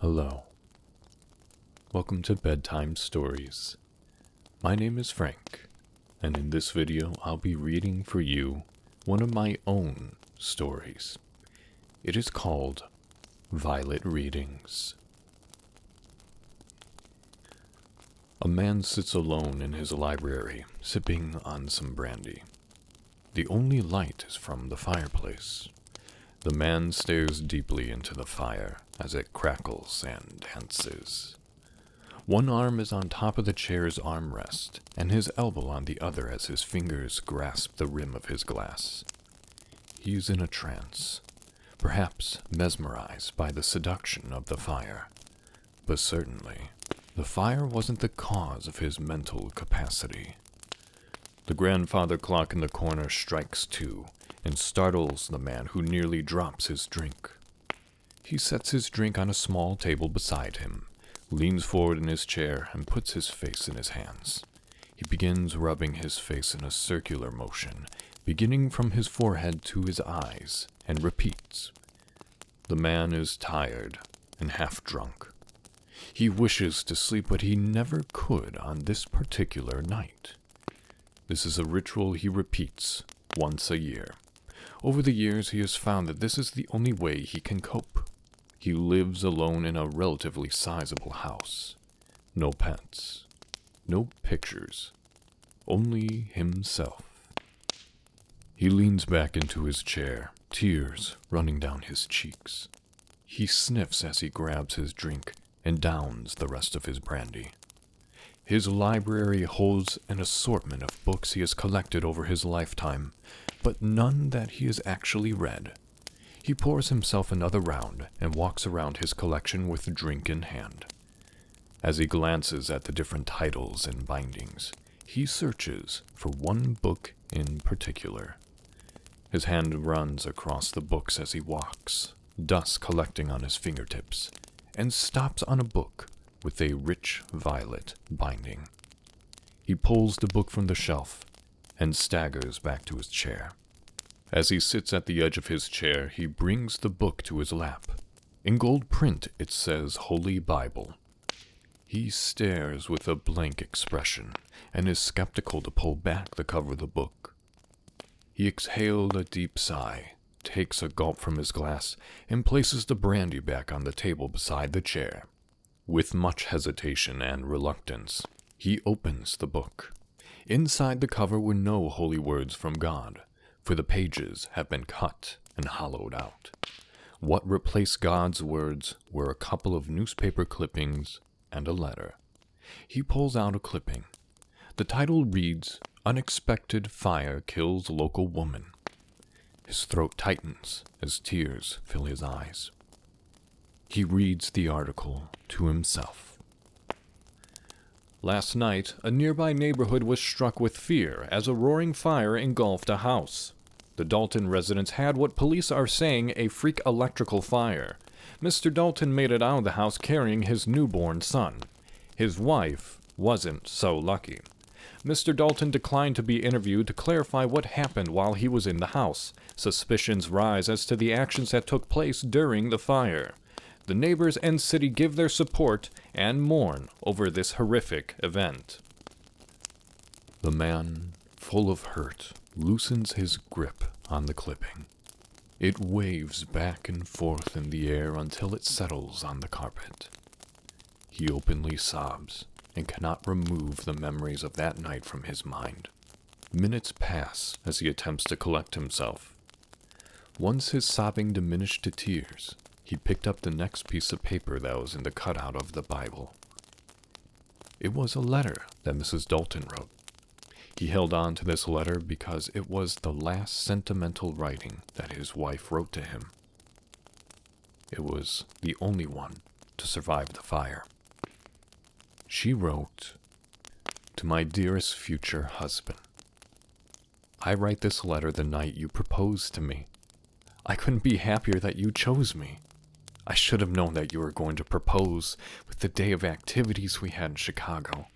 Hello. Welcome to Bedtime Stories. My name is Frank, and in this video I'll be reading for you one of my own stories. It is called Violet Readings. A man sits alone in his library, sipping on some brandy. The only light is from the fireplace. The man stares deeply into the fire as it crackles and dances. One arm is on top of the chair's armrest, and his elbow on the other as his fingers grasp the rim of his glass. He is in a trance, perhaps mesmerized by the seduction of the fire. But certainly, the fire wasn't the cause of his mental capacity. The grandfather clock in the corner strikes 2 and startles the man, who nearly drops his drink. He sets his drink on a small table beside him, leans forward in his chair, and puts his face in his hands. He begins rubbing his face in a circular motion, beginning from his forehead to his eyes, and repeats. The man is tired and half drunk. He wishes to sleep, but he never could on this particular night. This is a ritual he repeats once a year. Over the years, he has found that this is the only way he can cope. He lives alone in a relatively sizable house. No pets. No pictures. Only himself. He leans back into his chair, tears running down his cheeks. He sniffs as he grabs his drink and downs the rest of his brandy. His library holds an assortment of books he has collected over his lifetime, but none that he has actually read. He pours himself another round and walks around his collection with a drink in hand. As he glances at the different titles and bindings, he searches for one book in particular. His hand runs across the books as he walks, dust collecting on his fingertips, and stops on a book with a rich violet binding. He pulls the book from the shelf and staggers back to his chair. As he sits at the edge of his chair, he brings the book to his lap. In gold print, it says Holy Bible. He stares with a blank expression and is skeptical to pull back the cover of the book. He exhaled a deep sigh, takes a gulp from his glass, and places the brandy back on the table beside the chair. With much hesitation and reluctance, he opens the book. Inside the cover were no holy words from God, for the pages have been cut and hollowed out. What replaced God's words were a couple of newspaper clippings and a letter. He pulls out a clipping. The title reads, "Unexpected Fire Kills Local Woman." His throat tightens as tears fill his eyes. He reads the article to himself. Last night, a nearby neighborhood was struck with fear as a roaring fire engulfed a house. The Dalton residents had what police are saying a freak electrical fire. Mr. Dalton made it out of the house carrying his newborn son. His wife wasn't so lucky. Mr. Dalton declined to be interviewed to clarify what happened while he was in the house. Suspicions rise as to the actions that took place during the fire. The neighbors and city give their support and mourn over this horrific event. The man, full of hurt, loosens his grip on the clipping. It waves back and forth in the air until it settles on the carpet. He openly sobs and cannot remove the memories of that night from his mind. Minutes pass as he attempts to collect himself. Once his sobbing diminished to tears, he picked up the next piece of paper that was in the cutout of the Bible. It was a letter that Mrs. Dalton wrote. He held on to this letter because it was the last sentimental writing that his wife wrote to him. It was the only one to survive the fire. She wrote, "To my dearest future husband, I write this letter the night you proposed to me. I couldn't be happier that you chose me. I should have known that you were going to propose with the day of activities we had in Chicago.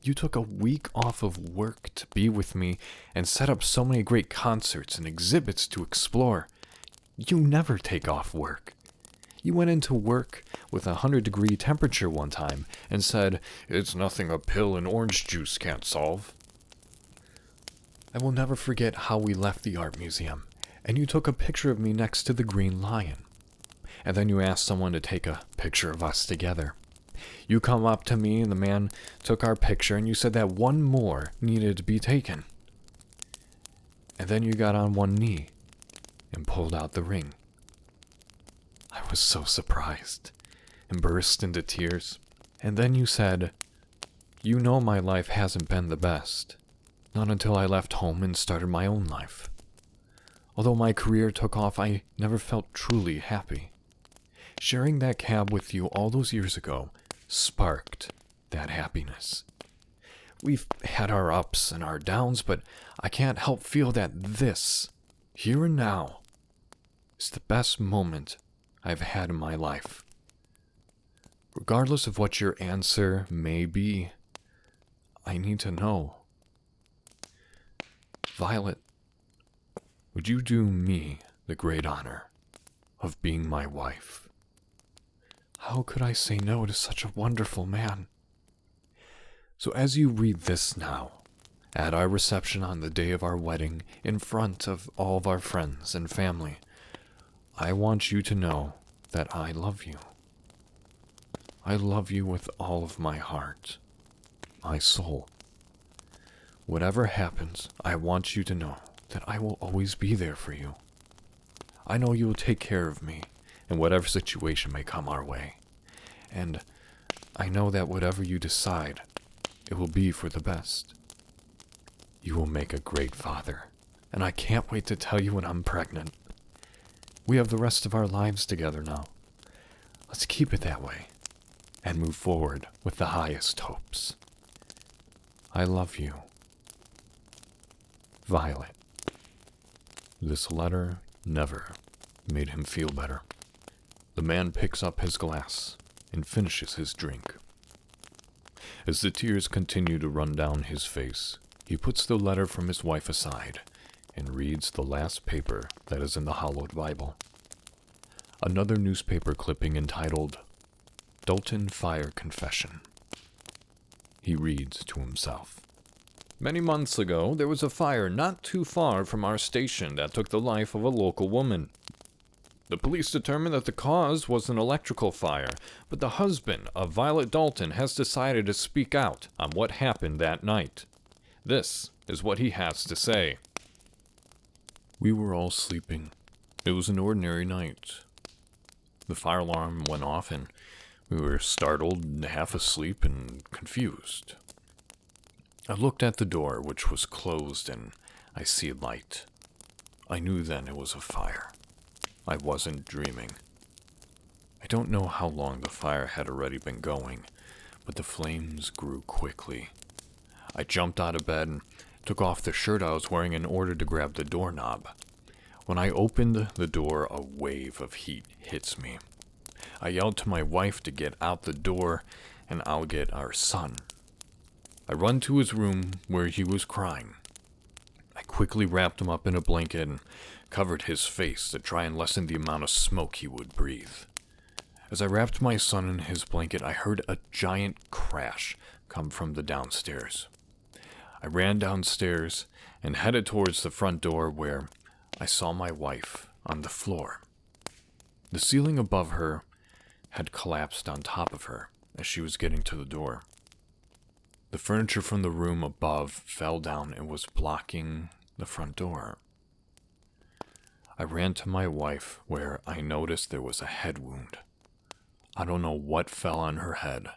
You took a week off of work to be with me and set up so many great concerts and exhibits to explore. You never take off work. You went into work with a 100-degree temperature one time and said, "It's nothing a pill and orange juice can't solve." I will never forget how we left the art museum, and you took a picture of me next to the green lion. And then you asked someone to take a picture of us together. You come up to me and the man took our picture and you said that one more needed to be taken. And then you got on one knee and pulled out the ring. I was so surprised and burst into tears. And then you said, "You know my life hasn't been the best. Not until I left home and started my own life. Although my career took off, I never felt truly happy. Sharing that cab with you all those years ago sparked that happiness. We've had our ups and our downs, but I can't help feel that this, here and now, is the best moment I've had in my life. Regardless of what your answer may be, I need to know. Violet, would you do me the great honor of being my wife?" How could I say no to such a wonderful man? So as you read this now, at our reception on the day of our wedding, in front of all of our friends and family, I want you to know that I love you. I love you with all of my heart, my soul. Whatever happens, I want you to know that I will always be there for you. I know you will take care of me in whatever situation may come our way. And I know that whatever you decide, it will be for the best. You will make a great father, and I can't wait to tell you when I'm pregnant. We have the rest of our lives together now. Let's keep it that way, and move forward with the highest hopes. I love you. Violet. This letter never made him feel better. The man picks up his glass and finishes his drink. As the tears continue to run down his face, he puts the letter from his wife aside and reads the last paper that is in the hollowed Bible. Another newspaper clipping entitled, "Dalton Fire Confession." He reads to himself. "Many months ago, there was a fire not too far from our station that took the life of a local woman. The police determined that the cause was an electrical fire, but the husband of Violet Dalton has decided to speak out on what happened that night. This is what he has to say. We were all sleeping. It was an ordinary night. The fire alarm went off and we were startled, half asleep, and confused. I looked at the door, which was closed, and I see light. I knew then it was a fire. I wasn't dreaming. I don't know how long the fire had already been going, but the flames grew quickly. I jumped out of bed and took off the shirt I was wearing in order to grab the doorknob. When I opened the door, a wave of heat hits me. I yelled to my wife to get out the door, and I'll get our son. I run to his room where he was crying. I quickly wrapped him up in a blanket and covered his face to try and lessen the amount of smoke he would breathe. As I wrapped my son in his blanket, I heard a giant crash come from the downstairs. I ran downstairs and headed towards the front door where I saw my wife on the floor. The ceiling above her had collapsed on top of her as she was getting to the door. The furniture from the room above fell down and was blocking the front door. I ran to my wife where I noticed there was a head wound. I don't know what fell on her head,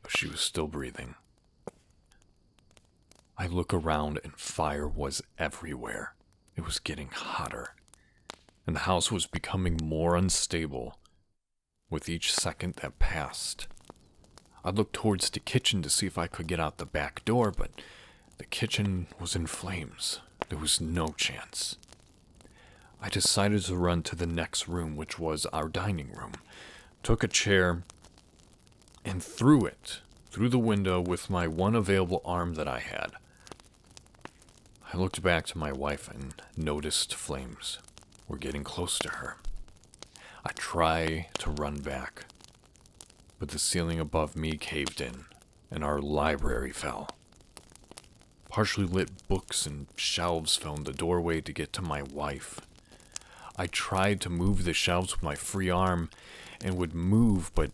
but she was still breathing. I look around and fire was everywhere. It was getting hotter, and the house was becoming more unstable with each second that passed. I looked towards the kitchen to see if I could get out the back door, but the kitchen was in flames. There was no chance. I decided to run to the next room, which was our dining room, took a chair, and threw it through the window with my one available arm that I had. I looked back to my wife and noticed flames were getting close to her. I try to run back, but the ceiling above me caved in, and our library fell. Partially lit books and shelves fell in the doorway to get to my wife. I tried to move the shelves with my free arm, and would move, but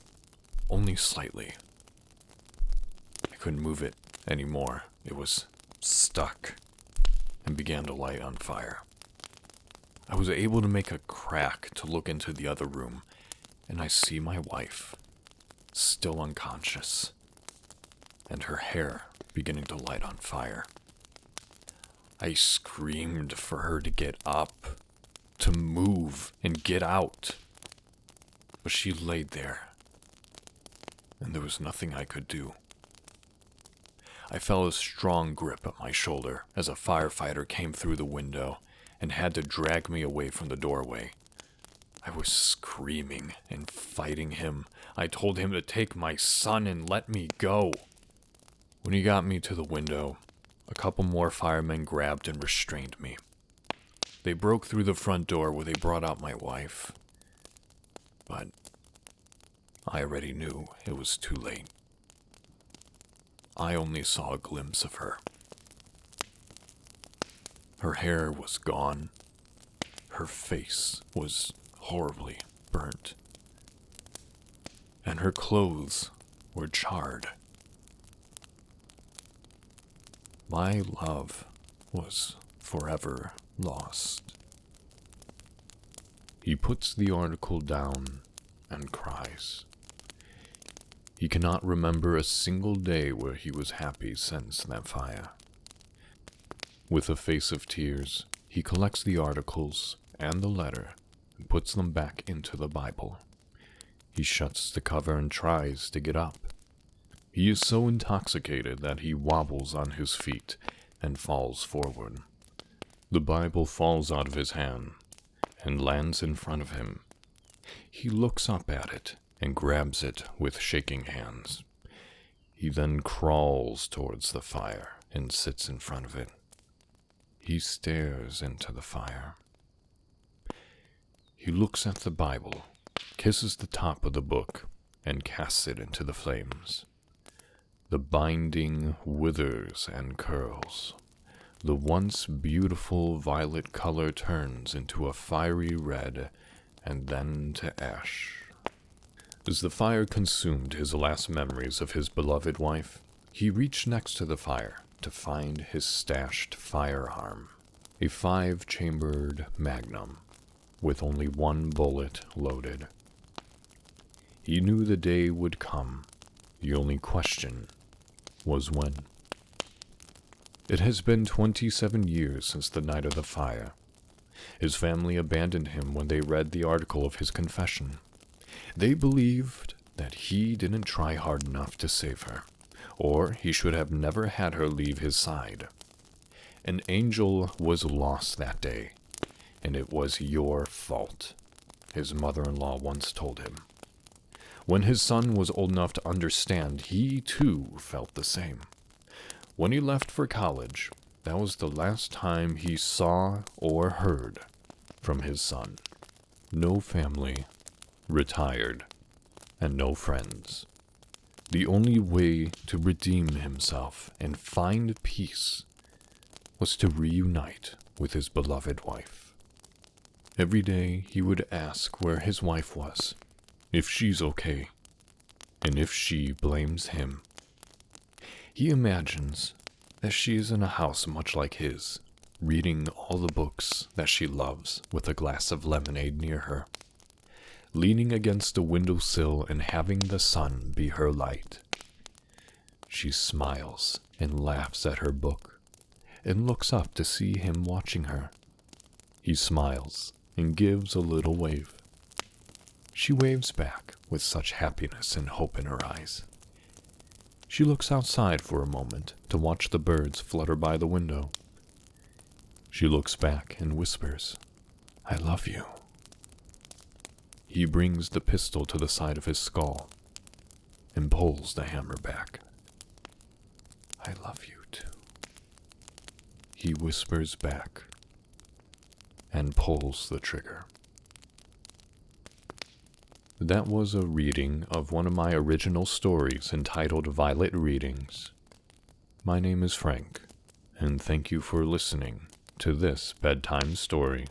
only slightly. I couldn't move it anymore. It was stuck, and began to light on fire. I was able to make a crack to look into the other room, and I see my wife, still unconscious, and her hair beginning to light on fire. I screamed for her to get up, to move and get out, but she laid there, and there was nothing I could do. I felt a strong grip at my shoulder as a firefighter came through the window and had to drag me away from the doorway. I was screaming and fighting him. I told him to take my son and let me go. When he got me to the window, a couple more firemen grabbed and restrained me. They broke through the front door where they brought out my wife. But I already knew it was too late. I only saw a glimpse of her. Her hair was gone. Her face was horribly burnt. And her clothes were charred. My love was forever lost. He puts the article down and cries. He cannot remember a single day where he was happy since that fire. With a face of tears, he collects the articles and the letter and puts them back into the Bible. He shuts the cover and tries to get up. He is so intoxicated that he wobbles on his feet and falls forward. The Bible falls out of his hand and lands in front of him. He looks up at it and grabs it with shaking hands. He then crawls towards the fire and sits in front of it. He stares into the fire. He looks at the Bible, kisses the top of the book, and casts it into the flames. The binding withers and curls. The once beautiful violet color turns into a fiery red and then to ash. As the fire consumed his last memories of his beloved wife, he reached next to the fire to find his stashed firearm, a 5-chambered magnum with only one bullet loaded. He knew the day would come. The only question was when. It has been 27 years since the night of the fire. His family abandoned him when they read the article of his confession. They believed that he didn't try hard enough to save her, or he should have never had her leave his side. An angel was lost that day, and it was your fault, his mother-in-law once told him. When his son was old enough to understand, he too felt the same. When he left for college, that was the last time he saw or heard from his son. No family, retired, and no friends. The only way to redeem himself and find peace was to reunite with his beloved wife. Every day he would ask where his wife was, if she's okay, and if she blames him. He imagines that she is in a house much like his, reading all the books that she loves with a glass of lemonade near her, leaning against a windowsill and having the sun be her light. She smiles and laughs at her book and looks up to see him watching her. He smiles and gives a little wave. She waves back with such happiness and hope in her eyes. She looks outside for a moment to watch the birds flutter by the window. She looks back and whispers, "I love you." He brings the pistol to the side of his skull and pulls the hammer back. "I love you too," he whispers back and pulls the trigger. That was a reading of one of my original stories entitled Violet Readings. My name is Frank, and thank you for listening to this bedtime story.